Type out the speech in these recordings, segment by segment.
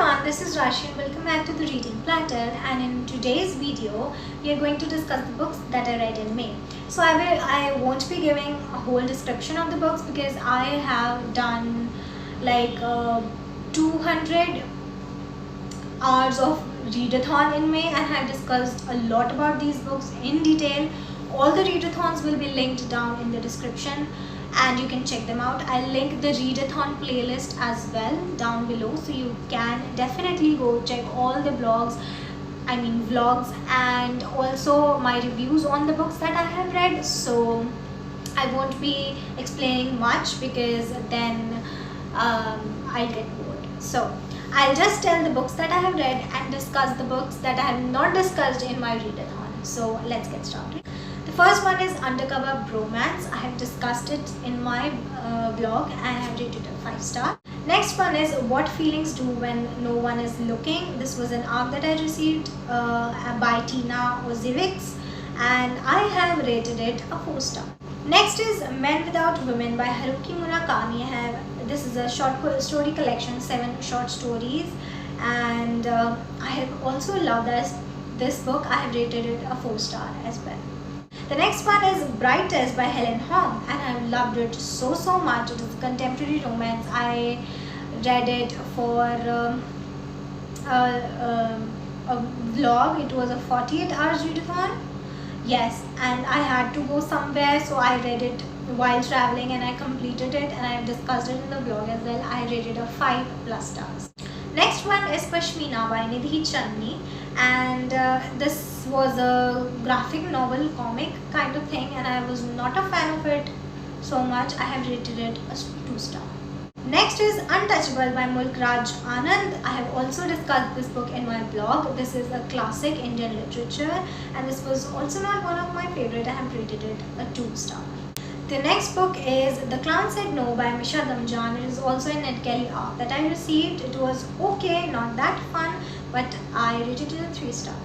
everyone, this is Rashi and welcome back to the Reading Platter, and in today's video we are going to discuss the books that I read in May. So I won't be giving a whole description of the books because I have done like 200 hours of readathon in May and have discussed a lot about these books in detail. All the readathons will be linked down in the description and you can check them out. I'll link the readathon playlist as well down below, so you can definitely go check all the vlogs and also my reviews on the books that I have read. So I won't be explaining much because then I'll get bored. So I'll just tell the books that I have read and discuss the books that I have not discussed in my readathon. So let's get started. The first one is Undercover Bromance. I have discussed it in my blog and I have rated it a 5-star. Next one is What Feelings Do When No One Is Looking. This was an arc that I received by Tina Oziewicz and I have rated it a 4-star. Next is Men Without Women by Haruki Murakami. This is a short story collection, 7 short stories, and I have also loved this book. I have rated it a 4-star as well. The next one is Brightest by Helen Hong and I loved it so much. It is a contemporary romance. I read it for a vlog. It was a 48 hours readathon. Yes, and I had to go somewhere, so I read it while traveling and I completed it and I have discussed it in the vlog as well. I rated a 5+ stars. Next one is Pashmina by Nidhi Chandni, and this was a graphic novel comic kind of thing and I was not a fan of it so much. I have rated it a 2-star. Next is Untouchable by Mulk Raj Anand. I have also discussed this book in my blog. This is a classic Indian literature and this was also not one of my favorite. I have rated it a 2-star. The next book is The Clown Said No by Misha Damjan. It is also an Ed Kelly arc that I received. It was okay, not that fun, but I rated it a 3-star.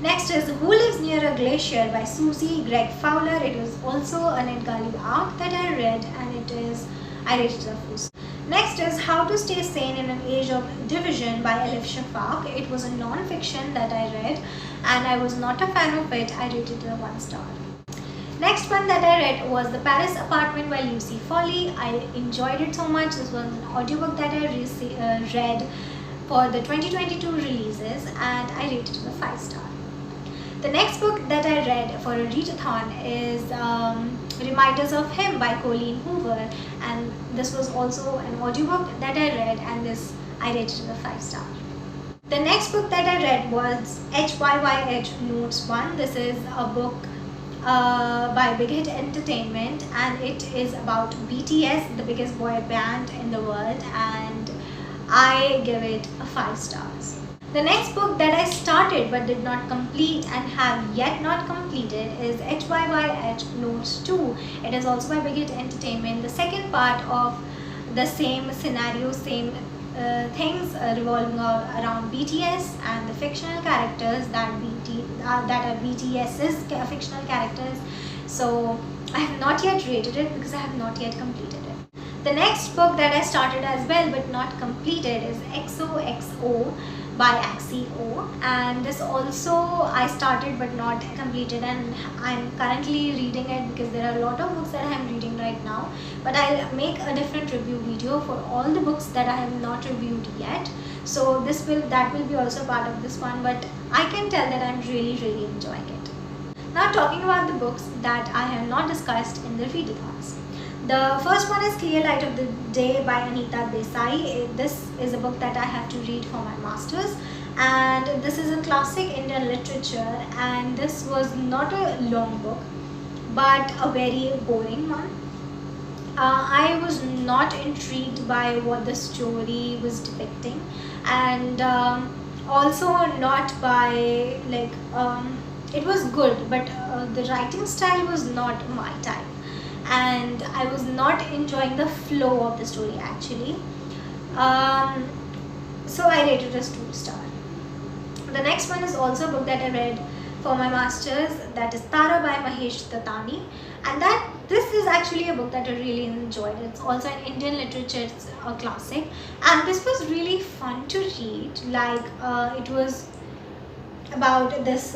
Next is Who Lives Near a Glacier by Susie Greg Fowler. It was also an Ed Kelly arc that I read and I rated it a 4-star. Next is How to Stay Sane in an Age of Division by Elif Shafak. It was a non-fiction that I read and I was not a fan of it. I rated it a 1-star. Next one that I read was The Paris Apartment by Lucy Foley. I enjoyed it so much. This was an audiobook that I read for the 2022 releases and I rated it a 5-star. The next book that I read for a readathon is Reminders of Him by Colleen Hoover, and this was also an audiobook that I read and I rated it a 5-star. The next book that I read was HYYH Notes 1. This is a book by Big Hit Entertainment and it is about BTS, the biggest boy band in the world, and I give it a 5 stars. The next book that I started but did not complete and have yet not completed is HYYH Notes 2. It is also by Big Hit Entertainment. The second part of the same scenario, same things revolving around BTS and the fictional characters that are BTS's fictional characters. So I have not yet rated it because I have not yet completed it. The next book that I started as well but not completed is XOXO by Axio, and this also I started but not completed and I'm currently reading it because there are a lot of books that I am reading right now, but I'll make a different review video for all the books that I have not reviewed yet. So that will be also part of this one, but I can tell that I'm really enjoying it. Now talking about the books that I have not discussed in the readathons. The first one is Clear Light of the Day by Anita Desai. This is a book that I have to read for my masters and this is a classic Indian literature and this was not a long book but a very boring one. I was not intrigued by what the story was depicting and also not by it was good but the writing style was not my type and I was not enjoying the flow of the story actually. So I rated it as 2-star. The next one is also a book that I read for my masters, that is Tara by Mahesh Tatani, and this is actually a book that I really enjoyed. It's also an Indian literature, it's a classic, and this was really fun to read. Like it was about this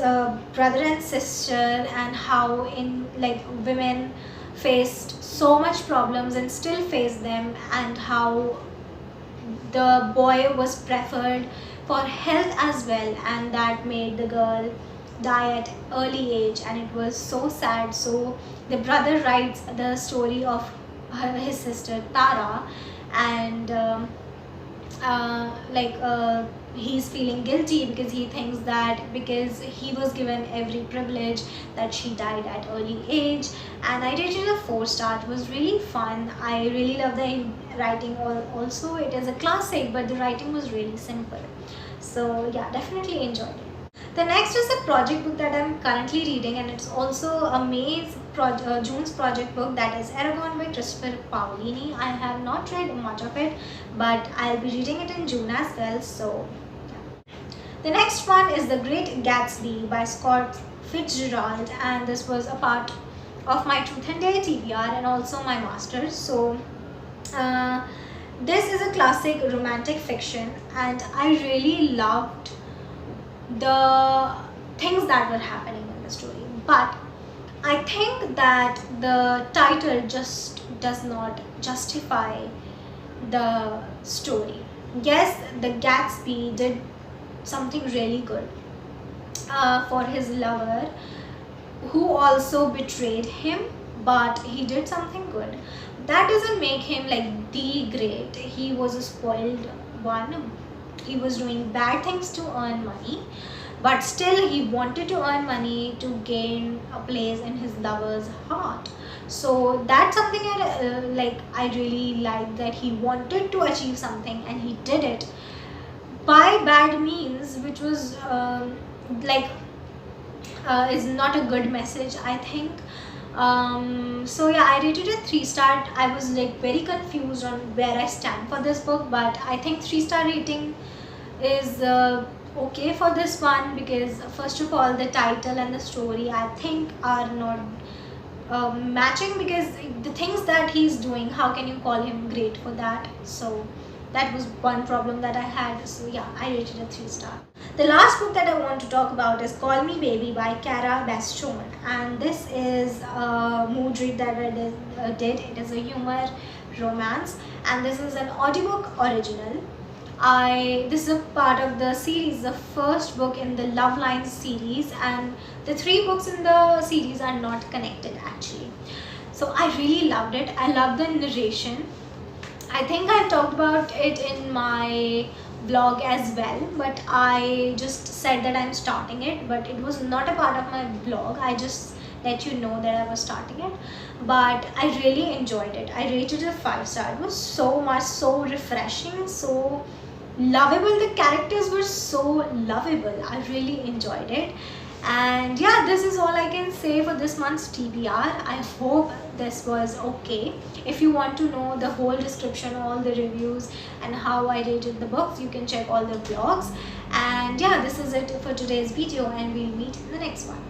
brother and sister, and how in like women faced so much problems and still face them, and how the boy was preferred for health as well, and that made the girl die at early age, and it was so sad. So the brother writes the story of his sister Tara, and he's feeling guilty because he thinks that because he was given every privilege that she died at early age. And I rated a 4-star. It was really fun. I really love the writing. Also, it is a classic, but the writing was really simple. So yeah, definitely enjoyed it. The next is a project book that I'm currently reading, and it's also a June's project book, that is Eragon by Christopher Paolini. I have not read much of it, but I'll be reading it in June as well. So yeah. The next one is The Great Gatsby by Scott Fitzgerald, and this was a part of my Truth and Dare TBR and also my master's. So this is a classic romantic fiction, and I really loved the things that were happening in the story, but I think that the title just does not justify the story. Yes, the Gatsby did something really good for his lover, who also betrayed him, but he did something good. That doesn't make him like the great. He was a spoiled one. He was doing bad things to earn money, but still he wanted to earn money to gain a place in his lover's heart. So that's something I really like, that he wanted to achieve something and he did it by bad means, which was is not a good message, I think. So yeah, I rated it 3-star. I was like very confused on where I stand for this book, but I think 3-star rating is okay for this one, because first of all, the title and the story I think are not matching, because the things that he's doing, how can you call him great for that? So that was one problem that I had. So yeah, I rated a 3-star. The last book that I want to talk about is Call Me Baby by Cara Bastion, and this is a mood read that I did. It is a humor romance, and this is an audiobook original. This is a part of the series, the first book in the Love Lines series, and the 3 books in the series are not connected actually. So I really loved it. I loved the narration. I think I've talked about it in my blog as well, but I just said that I'm starting it, but it was not a part of my blog. I just let you know that I was starting it, but I really enjoyed it. I rated it a 5-star. It was so refreshing, so lovable. The characters were so lovable. I really enjoyed it. And yeah, this is all I can say for this month's TBR. I hope this was okay. If you want to know the whole description, all the reviews, and how I rated the books, you can check all the blogs. And yeah, this is it for today's video, and we'll meet in the next one.